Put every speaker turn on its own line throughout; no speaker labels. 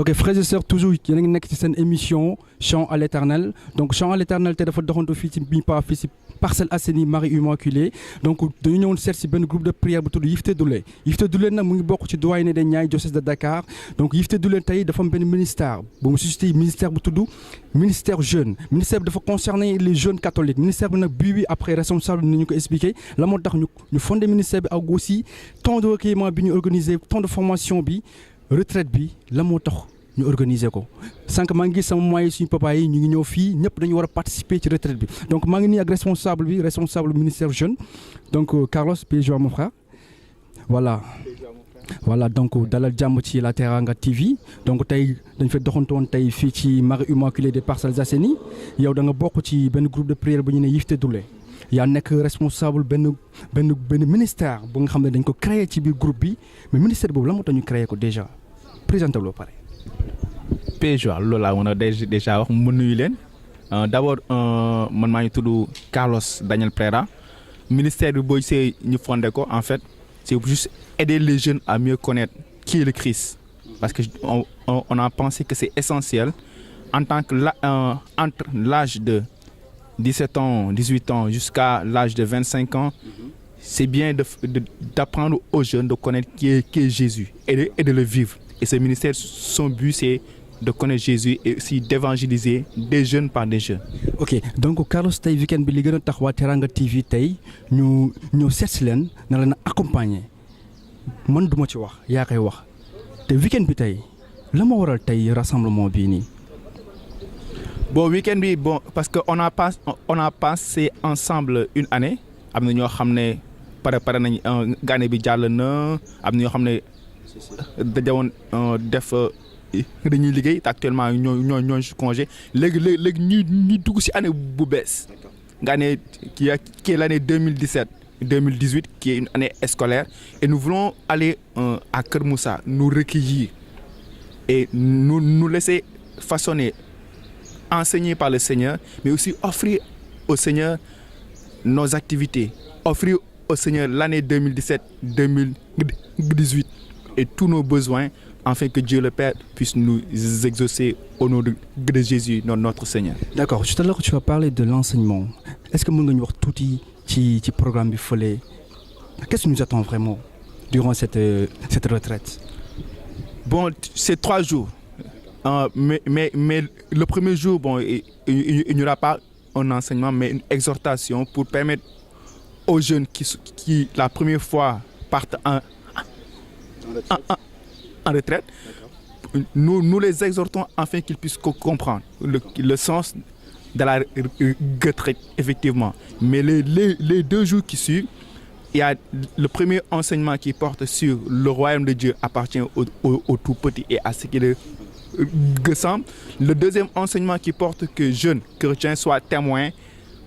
Ok, frères et sœurs, toujours yéen a ngi nekk ci seen émission Chant à l'éternel donc Chant à l'éternel te dafa doxantu fii ci MIPA fii ci Parcelles Assainies Marie Immaculée donc dañu ñëwoon seet ci benn groupe de prière bu tudd Yifté Doulé Yifté Doulé nag mu ngi bokk ci doyenné des Niayes diocèse de Dakar donc Yifté Doulé tey dafa am benn ministère bu mu suscité ministère bu tudd ministère jeune ministère bi dafa concerner les jeunes catholiques ministère bi nag bii bi après responsable ni ñu ko expliqué la moo tax ñu fondé ministère bi ak aussi temps de recueillement bi ñu organisé temps de formation bi retraite bi la moo tax ñu organiser ko sànq maa ngi gis sama moyen suñu papa yi ñu ngi ñëw fii ñëpp dañu war a participer ci retraite bi donc maa ngi nii ak responsable ministère jeune donc Carlos Péjoa mon frère voilà donc dalal jàmm ci la Teranga TV donc tey dañ fa doxantoon tey fii ci Marie Immaculée des Parcelles Assainies yow da nga bokk ci benn groupe de prière bu ñu ne Yifté Doulé yaa nekk responsable benn ministère bu nga xam ne dañ ko créé ci biir groupe bi mais ministère boobu la moo tax ñu créé ko déjà présenté loo pare.
Péjoa loolu laa mën a déjà wax mu nuyu leen d'abord man maa ngi tudd Carlos Daniel Pereira ministère bi booy see ñu fondé ko en fait c'est pour juste aider les jeunes à mieux connaître qui est le Christ parce que on a pensé que c'est essentiel en tant que entre l'âge de 17 ans 18 ans jusqu'à l'âge de 25 ans c'est bien d'apprendre aux jeunes de connaître qui est Jésus et de le vivre et ce ministère son but c'est de connaître Jésus et aussi d'évangéliser des jeunes par des jeunes.
Ok donc Carlos tey weekend bi li gën a tax waa Teranga TV tey ñu ñëw seet si leen na leen accompagner man duma ci wax yaa koy wax te weekend bi tey la ma waral tey rassemblement bii nii.
Bon weekend bi bon parce que on a passé ensemble une année am na ñoo xam ne pare nañ gane bi jàll na am na ñoo xam ne dajawoon def. dañuy liggéey te actuellement ñoo congé léegi ñuy dugg ci année bu bees nga ne qui est l'année 2017 2018 qui est une année scolaire et nous voulons aller à Kër Moussa nous recueillir et nous laisser façonner enseigner par le Seigneur mais aussi offrir au Seigneur nos activités offrir au Seigneur l'année 2017 2018 et tous nos besoins afin que Dieu le Père puisse nous exaucer au nom de Jésus, notre Seigneur.
D'accord, tout à l'heure tu as parlé de l'enseignement. Est-ce que mën nga ñu wax tuuti ci programme bi fële qu'est-ce qui nous attend vraiment durant cette retraite?
Bon, c'est 3 jours. Mais le premier jour, bon, il n'y aura pas un enseignement, mais une exhortation pour permettre aux jeunes qui la première fois partent en retraite, nous les exhortons afin qu'ils puissent comprendre le sens de la retraite, effectivement. Mais les 2 jours qui suivent, il y a le premier enseignement qui porte sur le royaume de Dieu appartient au tout petit et à ce qui le ressemble. Le deuxième enseignement qui porte que jeunes chrétiens soient témoins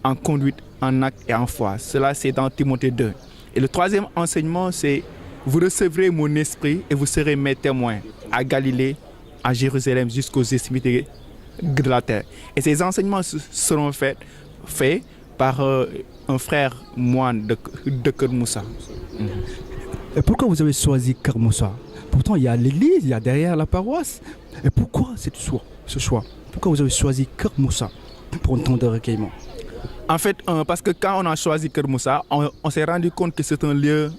en conduite, en acte et en foi. Cela, c'est dans Timothée 2. Et le troisième enseignement, c'est vous recevrez mon esprit et vous serez mes témoins à Galilée, à Jérusalem, jusqu'aux extrémités de la terre. Et ces enseignements seront faits par un frère moine de Kër Moussa.
Et pourquoi vous avez choisi Kër Moussa? Pourtant, il y a l'église, il y a derrière la paroisse. Et pourquoi ce choix? Pourquoi vous avez choisi Kër Moussa pour un temps de recueillement?
En fait, parce que quand on a choisi Kër Moussa, on s'est rendu compte que c'est un lieu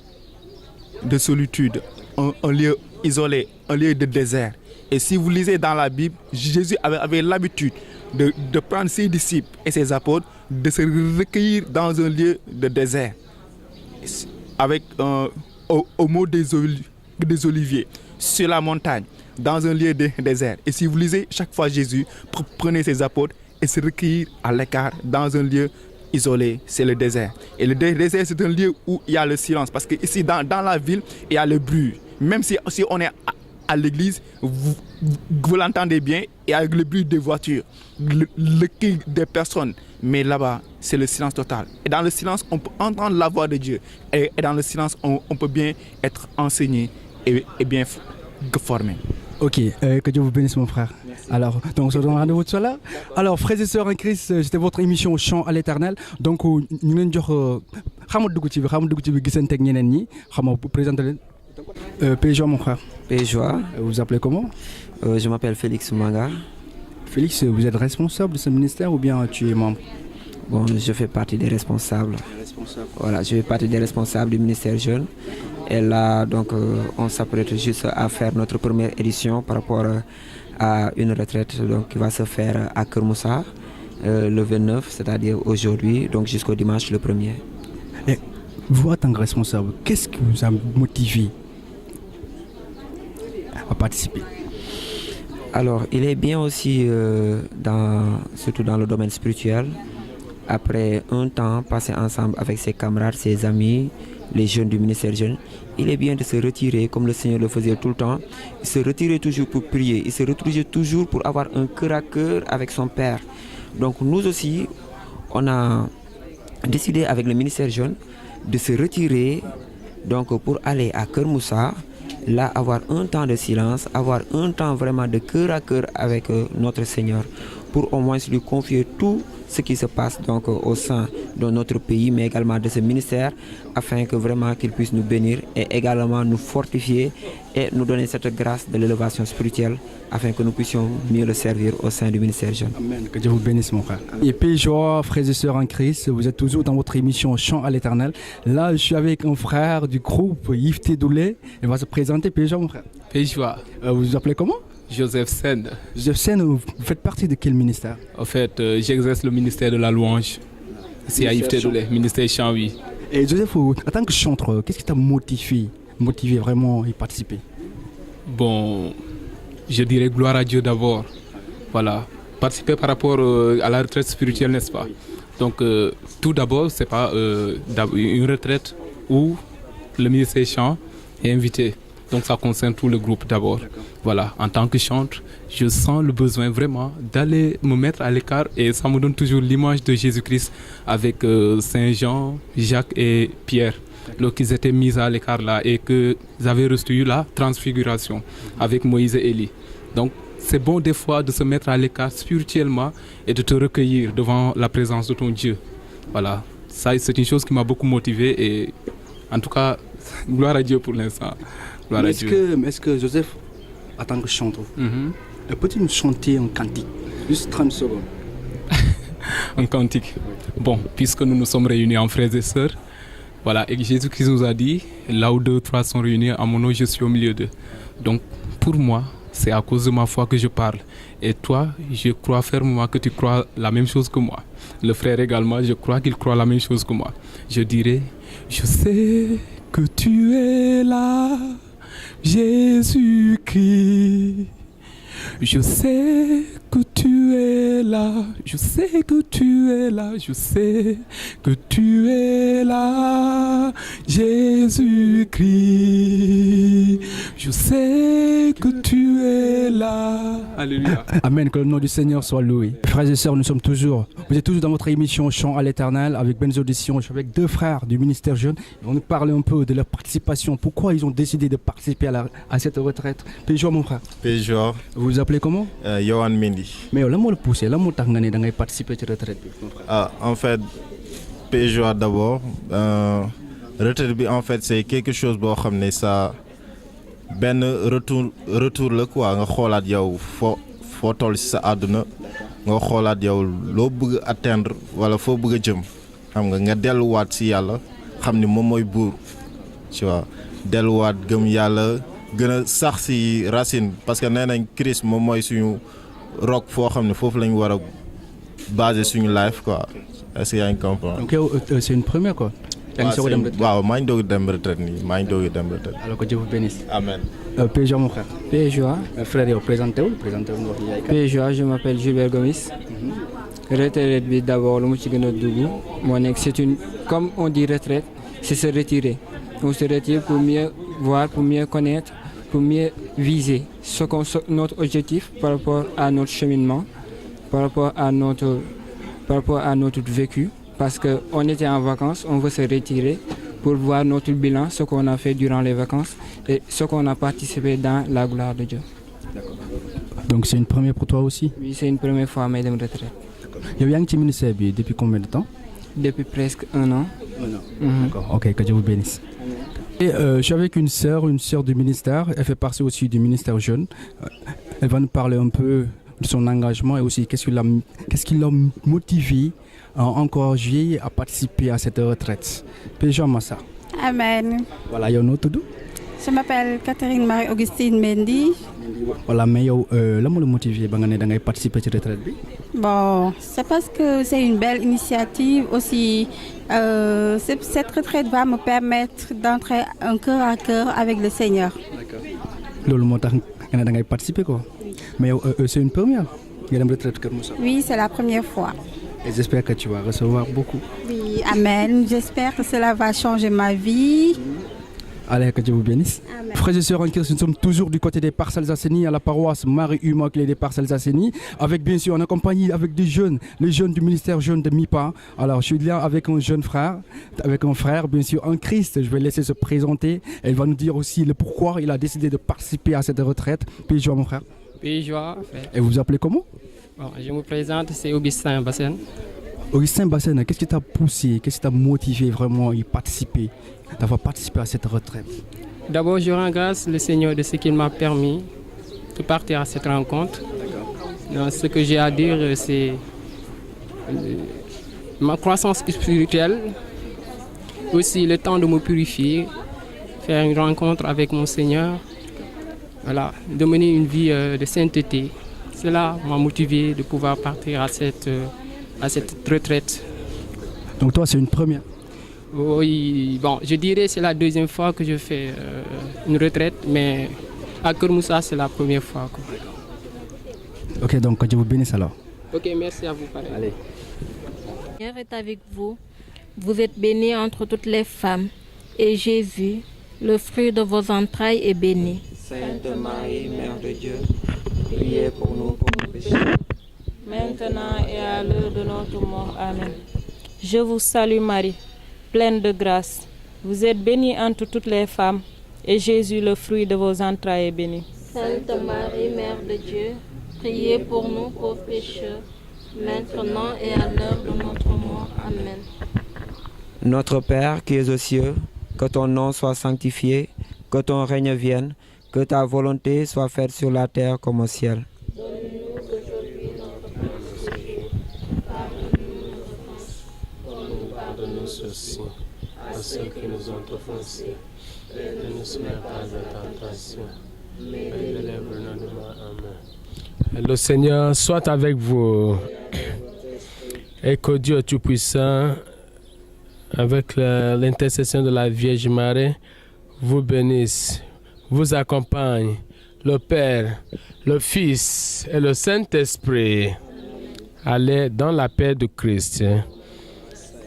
de solitude, un lieu isolé, un lieu de désert. Et si vous lisez dans la Bible, Jésus avait l'habitude de prendre ses disciples et ses apôtres, de se recueillir dans un lieu de désert, avec au mot des oliviers, sur la montagne, dans un lieu de désert. Et si vous lisez, chaque fois Jésus prenait ses apôtres et se recueillir à l'écart dans un lieu isolé, c'est le désert. Et le désert, c'est un lieu où il y a le silence. Parce que ici, dans la ville, il y a le bruit. Même si on est à l'église, vous l'entendez bien, il y a le bruit des voitures, le cri des personnes. Mais là-bas, c'est le silence total. Et dans le silence, on peut entendre la voix de Dieu. Et dans le silence, on peut bien être enseigné et bien formé.
Ok, que Dieu vous bénisse mon frère. Merci. Alors, donc on se donne rendez-vous tout à l'heure. Alors, frères et sœurs en Christ, c'était votre émission Chant à l'éternel. Donc, ñu leen jox xama dugg ci bi gisante ak ñeneen ñi xama présenter leen. Péjoa mon frère.
Péjoa.
Vous vous appelez comment?
Je m'appelle Félix Manga.
Félix, vous êtes responsable de ce ministère ou bien tu es membre?
Bon, je fais partie des responsables. Voilà, je fais partie des responsables du ministère jeune. Et là, donc, on s'apprête juste à faire notre première édition par rapport à une retraite donc, qui va se faire à Kermoussa le 29, c'est-à-dire aujourd'hui, donc jusqu'au dimanche le 1er.
Et vous, en tant que responsable, qu'est-ce qui vous a motivé à participer?
Alors, il est bien aussi, surtout dans le domaine spirituel, après un temps passé ensemble avec ses camarades, ses amis, les jeunes du ministère jeune, il est bien de se retirer comme le Seigneur le faisait tout le temps. Il se retirait toujours pour prier, il se retirait toujours pour avoir un cœur à cœur avec son Père. Donc nous aussi, on a décidé avec le ministère jeune de se retirer donc, pour aller à Kermoussa, là avoir un temps de silence, avoir un temps vraiment de cœur à cœur avec notre Seigneur, pour au moins lui confier tout ce qui se passe donc au sein de notre pays, mais également de ce ministère, afin que vraiment qu'il puisse nous bénir et également nous fortifier et nous donner cette grâce de l'élévation spirituelle, afin que nous puissions mieux le servir au sein du ministère jeune.
Amen, que Dieu vous bénisse mon frère. Et PJOA, frères et sœurs en Christ, vous êtes toujours dans votre émission Chant à l'Éternel. Là, je suis avec un frère du groupe Yves Doulé. Il va se présenter, PJOA mon frère.
PJOA.
Vous vous appelez comment?
Joseph Sen.
Joseph Sen, vous faites partie de quel ministère?
En fait, j'exerce le ministère de la louange. C'est à Yves Doulé, ministère chant, oui.
Et Joseph, en tant que chanteur, qu'est-ce qui t'a motivé vraiment à y participer?
Bon, je dirais gloire à Dieu d'abord. Voilà. Participer par rapport à la retraite spirituelle, n'est-ce pas? Donc, tout d'abord, c'est pas une retraite où le ministère chant est invité. Donc ça concerne tout le groupe d'abord. Voilà, en tant que chanteur, je sens le besoin vraiment d'aller me mettre à l'écart et ça me donne toujours l'image de Jésus-Christ avec Saint Jean, Jacques et Pierre. Lorsqu'ils étaient mis à l'écart là et qu'ils avaient reçu la transfiguration avec Moïse et Élie. Donc c'est bon des fois de se mettre à l'écart spirituellement et de te recueillir devant la présence de ton Dieu. Voilà, ça c'est une chose qui m'a beaucoup motivé et en tout cas, gloire à Dieu pour l'instant.
Est-ce que Joseph, en tant que chanteur, peut-il nous chanter un cantique? Juste 30 secondes.
Un cantique. Bon, puisque nous nous sommes réunis en frères et sœurs, voilà, et Jésus-Christ nous a dit, là où 2 ou 3 sont réunis, à mon nom, je suis au milieu d'eux. Donc, pour moi, c'est à cause de ma foi que je parle. Et toi, je crois fermement que tu crois la même chose que moi. Le frère également, je crois qu'il croit la même chose que moi. Je dirais, je sais que tu es là, Jésus-Christ. Je sais que tu es là, je sais que tu es là, je sais que tu es là, Jésus-Christ. Je sais que tu es là. Alléluia.
Amen, que le nom du Seigneur soit loué. Frères et sœurs, vous êtes toujours dans votre émission Chant à l'Éternel avec Benzo Audition. Je suis avec 2 frères du ministère jeune. Ils vont nous parler un peu de leur participation. Pourquoi ils ont décidé de participer à cette retraite? PJOA mon frère.
PJOA.
Vous vous appelez comment?
Yohan Mendy.
Mais là, moi le poussé, là, moi t'as gagné participer à cette retraite.
En fait, PJOA d'abord. Retraite, en fait, c'est quelque chose boo xam ne ça benn retour la quoi nga xoolaat yow foo toll ci sa àdduna nga xoolaat yow loo bëgg atteindre wala foo bëgg a jëm xam nga delluwaat ci yàlla xam ni moom mooy buur tu vois delluwaat gëm yàlla gën a sax ci racine parce que nee nañ Christ moom mooy suñu roc foo xam ne foofu lañ war a baser suñu life quoi est-ce que yaa ngi comprendre.
Donc c'est une première quoi.
Waaw maa ngi doog dem retraite nii
alors que Dieu vous bénisse.
Amen.
PJOA mon frère.
PJOA.
Frère yow présentez-vous.
PJOA, je m'appelle Gilbert Gomis. Retraite bi d'abord lu mu ci gën a dugg moo nekk c'est une comme on dit retraite c'est se retirer. On se retire pour mieux voir, pour mieux connaître, pour mieux viser notre objectif par rapport à notre cheminement, par rapport à notre vécu. Parce qu'on était en vacances, on veut se retirer pour voir notre bilan, ce qu'on a fait durant les vacances et ce qu'on a participé dans la gloire de Dieu.
D'accord. Donc c'est une première pour toi aussi?
Oui, c'est une première fois à ma retraite.
Yow yaa ngi ci ministère bi depuis combien de temps?
Depuis presque 1 an.
D'accord. Ok, que Dieu vous bénisse. Et je suis avec une sœur du ministère, elle fait partie aussi du ministère jeune. Elle va nous parler un peu de son engagement et aussi qu'est-ce qui l'a motivé à encore juillet à participer à cette retraite. Péjo Massa.
Amen.
Voilà, yow noo tudd.
Je m'appelle Catherine Marie-Augustine Mendy.
Voilà, mais yow lan moo la motivé ba nga ne da ngay participer ci retraite bi.
Bon, c'est parce que c'est une belle initiative aussi. Cette retraite va me permettre d'entrer un cœur à cœur avec le Seigneur.
Loolu moo tax nga ne da ngay participer quoi. Mais yow c'est une première nga dem retraite Kër Moussa.
Oui, c'est la première fois.
Et j'espère que tu vas recevoir beaucoup.
Oui, amen. J'espère que cela va changer ma vie.
Allez, que Dieu vous bénisse.
Amen.
Frères et sœurs en Christ, nous sommes toujours du côté des Parcelles Assainies, à la paroisse Marie-Immaculée des Parcelles Assainies, avec bien sûr, en compagnie avec des jeunes, les jeunes du ministère jeune de MIPA. Alors, je suis là avec un jeune frère, avec un frère, bien sûr, en Christ. Je vais laisser se présenter. Elle va nous dire aussi le pourquoi il a décidé de participer à cette retraite. Puis joie, mon frère.
Puis joie, en fait.
Et vous vous appelez comment?
Bon, je me présente, c'est Augustin Bassen.
Augustin Bassen, qu'est-ce qui t'a poussé, qu'est-ce qui t'a motivé vraiment à y participer, d'avoir participé à cette retraite?
D'abord, je rends grâce au Seigneur de ce qu'il m'a permis de partir à cette rencontre. Donc, ce que j'ai à dire, c'est ma croissance spirituelle, aussi le temps de me purifier, faire une rencontre avec mon Seigneur, voilà, de mener une vie de sainteté. Cela m'a motivé de pouvoir partir à cette retraite.
Donc toi, c'est une première?
Oui, bon, je dirais que c'est la deuxième fois que je fais une retraite, mais à Kër Moussa, c'est la première fois. Quoi.
Ok, donc que Dieu vous bénisse alors.
Ok, merci à vous. Pareil.
Allez.
Le Seigneur est avec vous. Vous êtes bénie entre toutes les femmes. Et Jésus, le fruit de vos entrailles, est béni.
Sainte Marie, Mère de Dieu, priez pour nous pauvres pécheurs,
maintenant et à l'heure de notre mort. Amen. Je vous salue Marie, pleine de grâce. Vous êtes bénie entre toutes les femmes, et Jésus, le fruit de vos entrailles, est béni.
Sainte Marie, Mère de Dieu, priez pour nous pauvres pécheurs, maintenant et à l'heure de notre mort. Amen.
Notre Père qui es aux cieux, que ton nom soit sanctifié, que ton règne vienne, que ta volonté soit faite sur la terre comme au ciel.
Donne-nous aujourd'hui notre pain quotidien. Pardonne-nous nos offenses,
aussi à ceux qui nous ont offensés. Ne nous soumets pas à tentation, mais délivre-nous du mal. Amen. Le Seigneur soit avec vous et que Dieu Tout-Puissant, avec l'intercession de la Vierge Marie, vous bénisse, vous accompagne, le Père, le Fils et le Saint-Esprit. Allez dans la paix de Christ.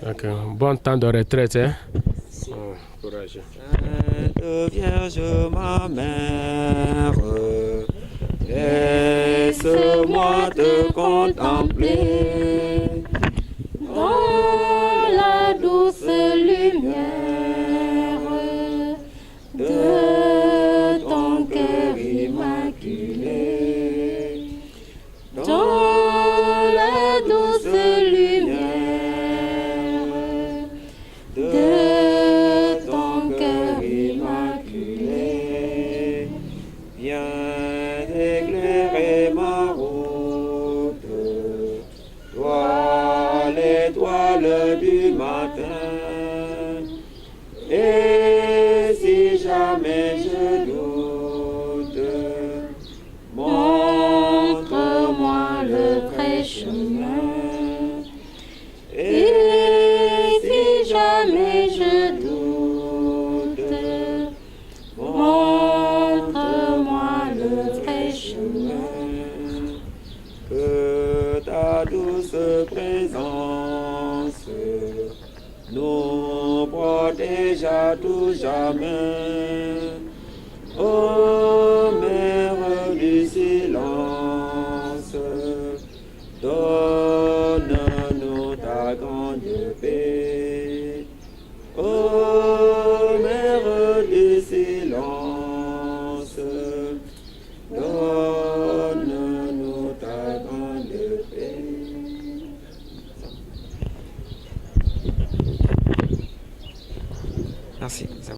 Okay. Bon temps de retraite. Hein? Courage.
Sainte Vierge, ma mère, laisse-moi te contempler
dans la douce lumière de ton cœur immaculé, dans la douce lumière de ton cœur immaculé.
Viens éclairer ma route, toi l'étoile du matin. Et si jamais je doute,
montre-moi le vrai chemin. Et si jamais je doute, montre-moi le vrai chemin.
que ta douce présence nous protège à tout jamais. Oh,